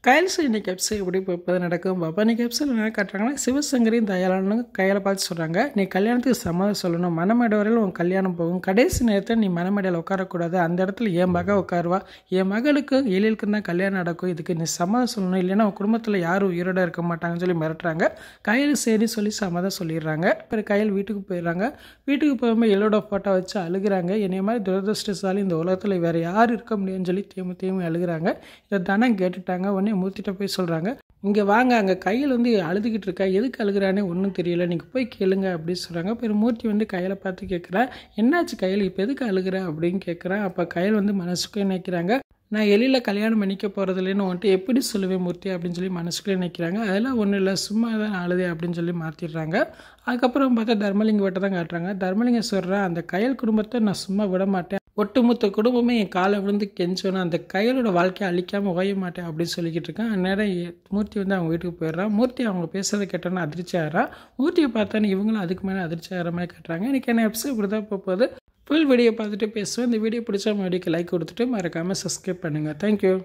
கையில் இன்னைக்கு எபிசோட் எப்படி இப்போ நடக்கும் பாப்பா. இன்னைக்கு எபிசோட் என்ன காட்டுறாங்கன்னா, சிவசங்கரையும் தயாளனும் கையில் பார்த்து சொல்கிறாங்க, நீ கல்யாணத்துக்கு சம்மதம் சொல்லணும், மணமேடை வரையில் உன் கல்யாணம் போகும், கடைசி நேரத்தில் நீ மணமேடையில் உட்காரக்கூடாது, அந்த இடத்துல என் மக உட்காருவா, என் மகளுக்கும் எழிலுக்கும் தான் கல்யாணம் நடக்கும், இதுக்கு நீ சம்மதம் சொல்லணும், இல்லைன்னா உன் குடும்பத்தில் யாரும் உயிரோட இருக்க மாட்டாங்கன்னு சொல்லி மிரட்டுறாங்க. கையில் சரி சொல்லி சம்மதம் சொல்லிடுறாங்க. அப்புறம் கையில் வீட்டுக்கு போயிடுறாங்க. வீட்டுக்கு போகும்போது எல்லோட ஃபோட்டோ வச்சு அழுகிறாங்க. என்னைய மாதிரி துரதிருஷ்டசாலி இந்த உலகத்தில் வேறு யார் இருக்க முடியும்னு சொல்லி தேம்பி அழுகிறாங்க. இதை தனம் கேட்டுட்டாங்க. உடனே மூர்த்திட்ட போய் சொல்கிறாங்க, இங்கே வாங்க, அங்கே கையில் அழுதுகிட்டு இருக்கா, எதுக்கு அழுகிறானே ஒன்றும் தெரியல, நீங்கள் போய் கேளுங்க அப்படின்னு சொல்கிறாங்க. அப்புறம் மூர்த்தி கையில் பார்த்து கேட்குறேன், என்னாச்சு கையில், இப்போ எதுக்கு அழுகிற அப்படின்னு கேட்குறேன். அப்போ கையில் மனசுக்குள்ளே நினைக்கிறாங்க, நான் எழில கல்யாணம் பண்ணிக்க போகிறதில்லன்னு வந்துட்டு எப்படி சொல்லுவேன் மூர்த்தி அப்படின்னு சொல்லி மனசுக்குள்ளே நினைக்கிறாங்க. அதெல்லாம் ஒன்றும் இல்லை, சும்மா தான் அழுதே அப்படின்னு சொல்லி மாற்றிடுறாங்க. அதுக்கப்புறம் பார்த்தா தர்மலிங்க வட்ட தான் காட்டுறாங்க. தர்மலிங்கம் சொல்கிறேன், அந்த கையல் குடும்பத்தை நான் சும்மா விட மாட்டேன், ஒட்டுமொத்த குடும்பமே என் காலை விழுந்து கெஞ்சோன்னா அந்த கையலோட வாழ்க்கையை அழிக்காமல் ஓய மாட்டேன் அப்படின்னு சொல்லிக்கிட்டு இருக்கேன். அந்நேரம் மூர்த்தி அவங்க வீட்டுக்கு போயிடுறான். மூர்த்தி அவங்க பேசுறதை கேட்டோன்னா அதிர்ச்சி ஆகிறான். மூர்த்தியை பார்த்தானே இவங்களும் அதுக்கு மேலே அதிர்ச்சி ஆகிற மாதிரி கட்டுறாங்க. எனக்கு என்ன எபிசோட் இப்படி தான் போகுது. ஃபுல் வீடியோ பார்த்துட்டு பேசுவேன். இந்த வீடியோ பிடிச்சா வீடியோக்கு லைக் கொடுத்துட்டு மறக்காமல் சப்ஸ்கிரைப் பண்ணுங்கள். தேங்க்யூ.